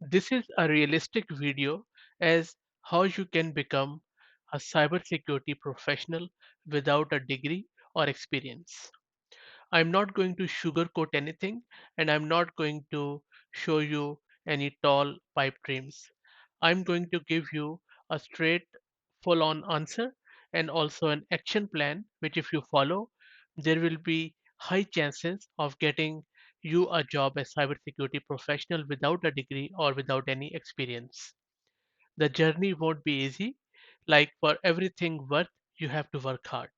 This is a realistic video as how you can become a cybersecurity professional without a degree or experience. I'm not going to sugarcoat anything and I'm not going to show you any tall pipe dreams. I'm going to give you a straight, full on answer and also an action plan, which, if you follow, there will be high chances of getting you a job as cybersecurity professional without a degree or without any experience. The journey won't be easy. Like for everything worth, you have to work hard.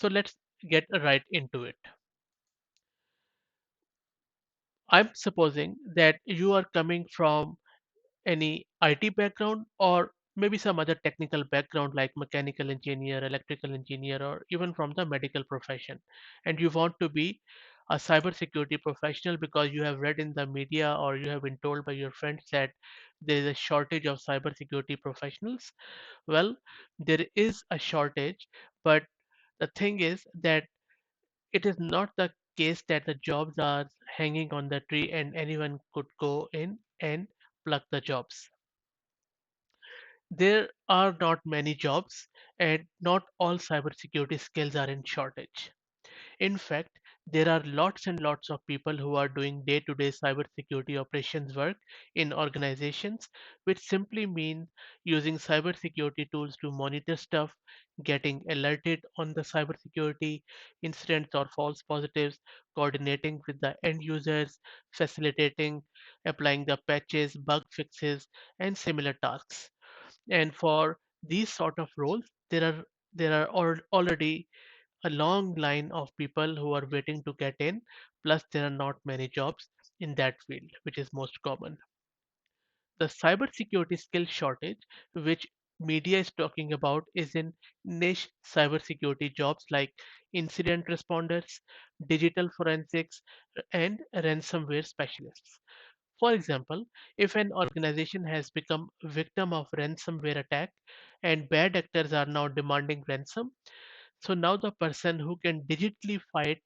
So let's get right into it. I'm supposing that you are coming from any IT background or maybe some other technical background like mechanical engineer, electrical engineer, or even from the medical profession. And you want to be a cybersecurity professional because you have read in the media or you have been told by your friends that there is a shortage of cybersecurity professionals. Well, there is a shortage, but the thing is that it is not the case that the jobs are hanging on the tree and anyone could go in and pluck the jobs. There are not many jobs, and not all cybersecurity skills are in shortage. In fact, there are lots and lots of people who are doing day to day cybersecurity operations work in organizations, which simply mean using cybersecurity tools to monitor stuff, getting alerted on the cybersecurity incidents or false positives, coordinating with the end users, facilitating, applying the patches, bug fixes, and similar tasks. And for these sort of roles, there are already a long line of people who are waiting to get in, plus there are not many jobs in that field, which is most common. The cybersecurity skill shortage, which media is talking about, is in niche cybersecurity jobs like incident responders, digital forensics, and ransomware specialists. For example, if an organization has become victim of ransomware attack and bad actors are now demanding ransom, so now the person who can digitally fight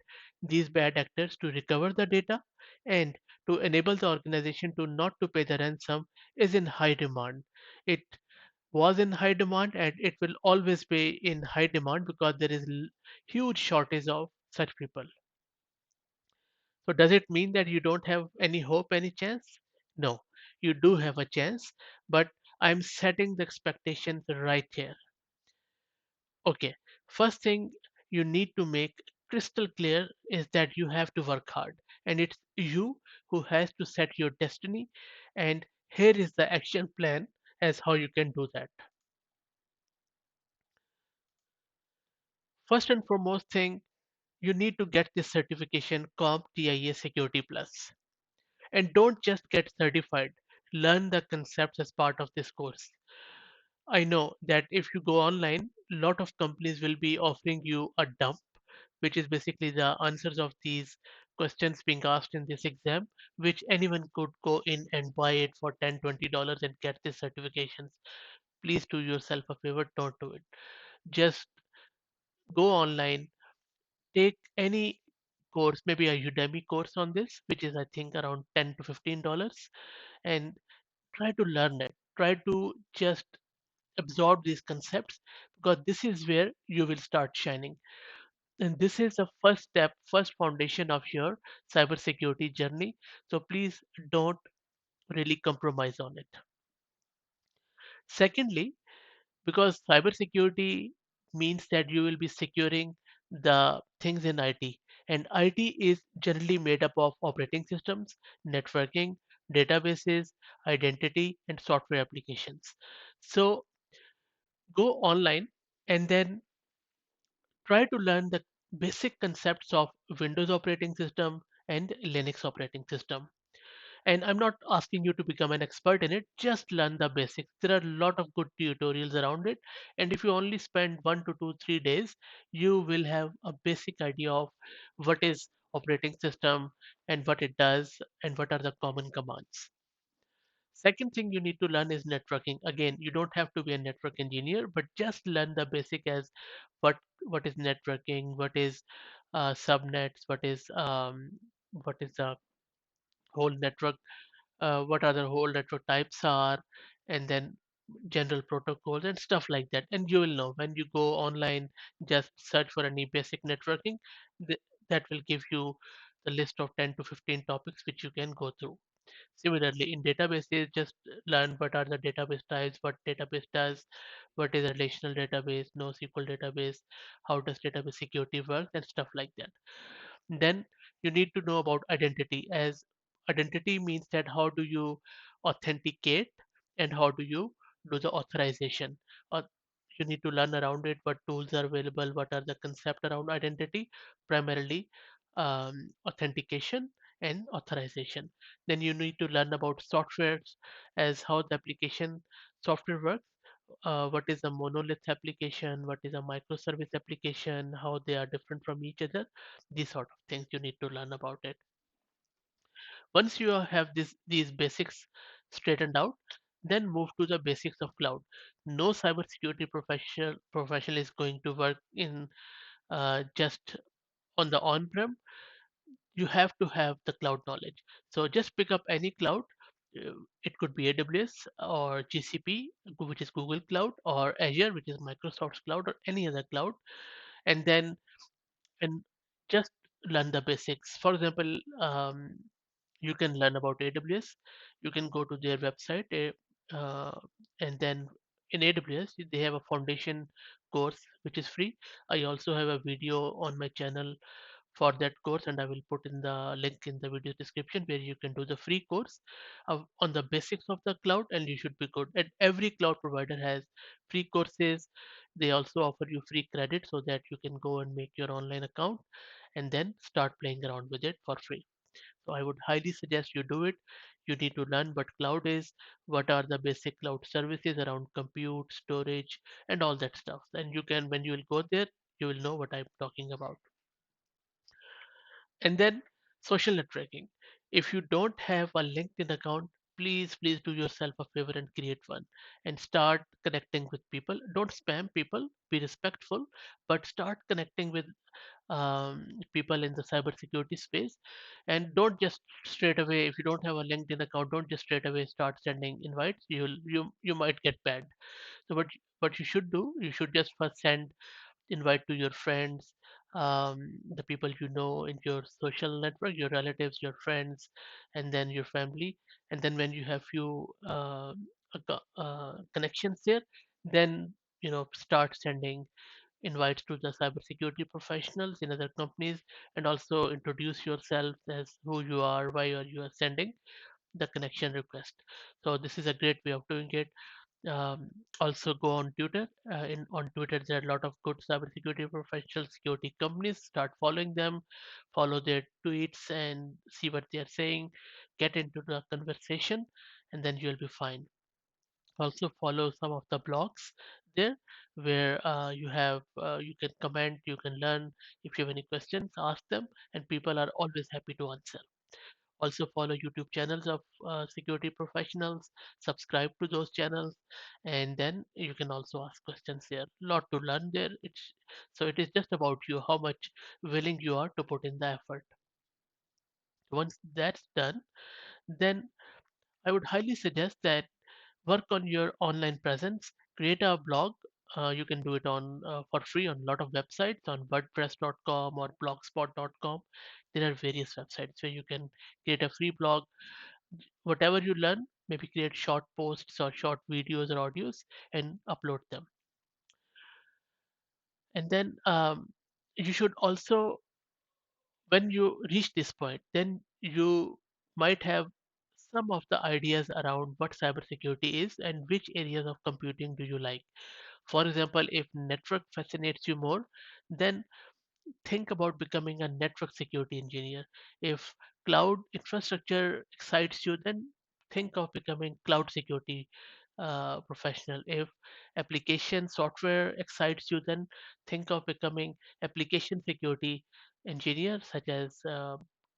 these bad actors to recover the data and to enable the organization to not to pay the ransom is in high demand. It was in high demand and it will always be in high demand because there is huge shortage of such people. So does it mean that you don't have any hope, any chance? No, you do have a chance, but I'm setting the expectations right here. Okay, first thing you need to make crystal clear is that you have to work hard, and it's you who has to set your destiny. And here is the action plan as how you can do that. First and foremost thing, you need to get this certification COMP TIA Security Plus. And don't just get certified, learn the concepts as part of this course. I know that if you go online, a lot of companies will be offering you a dump, which is basically the answers of these questions being asked in this exam, which anyone could go in and buy it for $10, $20 and get these certifications. Please do yourself a favor, don't do it. Just go online, take any course, maybe a Udemy course on this, which is I think around $10 to $15, and try to learn it. Try to just absorb these concepts because this is where you will start shining. And this is the first step, first foundation of your cybersecurity journey. So please don't really compromise on it. Secondly, because cybersecurity means that you will be securing the things in IT, and IT is generally made up of operating systems, networking, databases, identity, and software applications. So go online and then try to learn the basic concepts of Windows operating system and Linux operating system. And I'm not asking you to become an expert in it, just learn the basics. There are a lot of good tutorials around it. And if you only spend 1 to 2, 3 days, you will have a basic idea of what is operating system and what it does and what are the common commands. Second thing you need to learn is networking. Again, you don't have to be a network engineer, but just learn the basic as what what is networking, what is subnets, what is the whole network what other whole network types are, and then general protocols and stuff like that. And you will know when you go online, just search for any basic networking. That will give you the list of 10 to 15 topics which you can go through. Similarly, in databases, just learn what are the database types, what database does, what is a relational database, NoSQL database, how does database security work, and stuff like that. Then you need to know about identity, as identity means that how do you authenticate and how do you do the authorization. Or you need to learn around it, what tools are available, what are the concept around identity, primarily authentication and authorization. Then you need to learn about softwares, as how the application software works, what is a monolith application, what is a microservice application, how they are different from each other. These sort of things you need to learn about it. Once you have these basics straightened out, then move to the basics of cloud. No cybersecurity professional is going to work in just on the on-prem. You have to have the cloud knowledge. So just pick up any cloud. It could be AWS or GCP, which is Google Cloud, or Azure, which is Microsoft's cloud, or any other cloud, and then and just learn the basics. For example, you can learn about AWS. You can go to their website, and then in AWS they have a foundation course which is free. I also have a video on my channel for that course, and I will put in the link in the video description where you can do the free course on the basics of the cloud, and you should be good. And every cloud provider has free courses. They also offer you free credit so that you can go and make your online account and then start playing around with it for free. So I would highly suggest you do it. You need to learn what cloud is, what are the basic cloud services around compute, storage, and all that stuff. And you can, when you will go there, you will know what I'm talking about. And then social networking. If you don't have a LinkedIn account, please do yourself a favor and create one and start connecting with people. Don't spam people, be respectful, but start connecting with people in the cybersecurity space. And don't just straight away, if you don't have a LinkedIn account, don't just straight away start sending invites. You might get banned. So what you should do, you should just first send invite to your friends, the people you know in your social network, your relatives, your friends, and then your family. And then when you have few connections there, then start sending invites to the cybersecurity professionals in other companies, and also introduce yourself as who you are, why you are sending the connection request. So this is a great way of doing it. um, Also go on Twitter. On Twitter, there are a lot of good cybersecurity professional security companies. Start following them, follow their tweets, and see what they are saying. Get into the conversation, and then you'll be fine. Also follow some of the blogs there, where you can comment, you can learn. If you have any questions, ask them, and people are always happy to answer. Also follow YouTube channels of security professionals, subscribe to those channels, and then you can also ask questions there. Lot to learn there. It is just about you, how much willing you are to put in the effort. Once that's done, then I would highly suggest that work on your online presence, create a blog. You can do it on for free on a lot of websites, on wordpress.com or blogspot.com. There are various websites where you can create a free blog. Whatever you learn, maybe create short posts or short videos or audios and upload them. And then you should also, when you reach this point, then you might have some of the ideas around what cybersecurity is and which areas of computing do you like. For example, if network fascinates you more, then think about becoming a network security engineer. If cloud infrastructure excites you, then think of becoming cloud security professional. If application software excites you, then think of becoming application security engineer, such as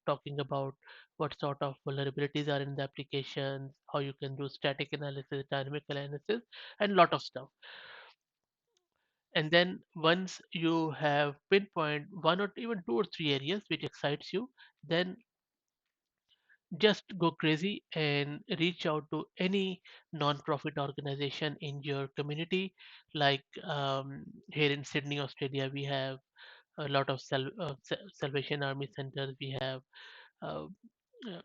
talking about what sort of vulnerabilities are in the applications, how you can do static analysis, dynamic analysis, and lot of stuff. And then once you have pinpoint one or even two or three areas which excites you, then just go crazy and reach out to any non-profit organization in your community. Like here in Sydney, Australia, we have a lot of Salvation Army centers. We have uh,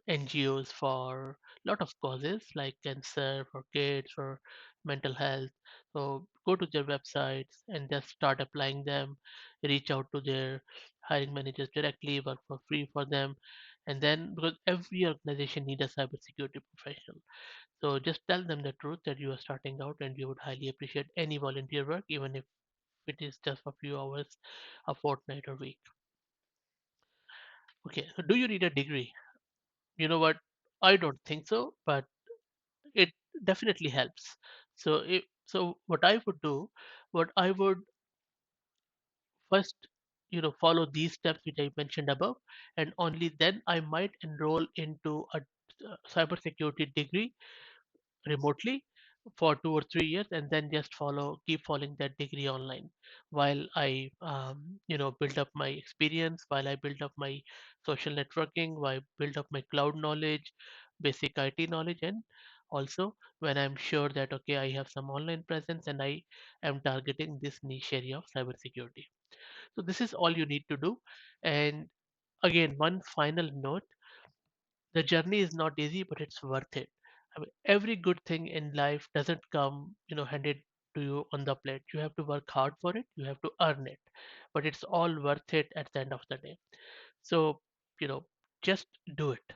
NGOs for a lot of causes like cancer, for kids, for mental health. So go to their websites and just start applying them. Reach out to their hiring managers directly, work for free for them, and then because every organization needs a cybersecurity professional, so just tell them the truth that you are starting out and you would highly appreciate any volunteer work, even if it is just a few hours, a fortnight or week. Okay, so do you need a degree? You know what? I don't think so, but it definitely helps. So what I would do, what I would first, follow these steps which I mentioned above, and only then I might enroll into a cybersecurity degree remotely for 2 or 3 years, and then just keep following that degree online while I build up my experience, while I build up my social networking, while I build up my cloud knowledge, basic IT knowledge, and also when I'm sure that okay, I have some online presence and I am targeting this niche area of cybersecurity. So this is all you need to do. And again, one final note: the journey is not easy, but it's worth it. I mean, every good thing in life doesn't come, handed to you on the plate. You have to work hard for it, you have to earn it, but it's all worth it at the end of the day. So, you know, just do it.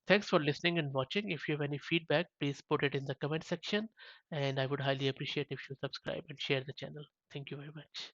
Thanks for listening and watching. If you have any feedback, please put it in the comment section, and I would highly appreciate if you subscribe and share the channel. Thank you very much.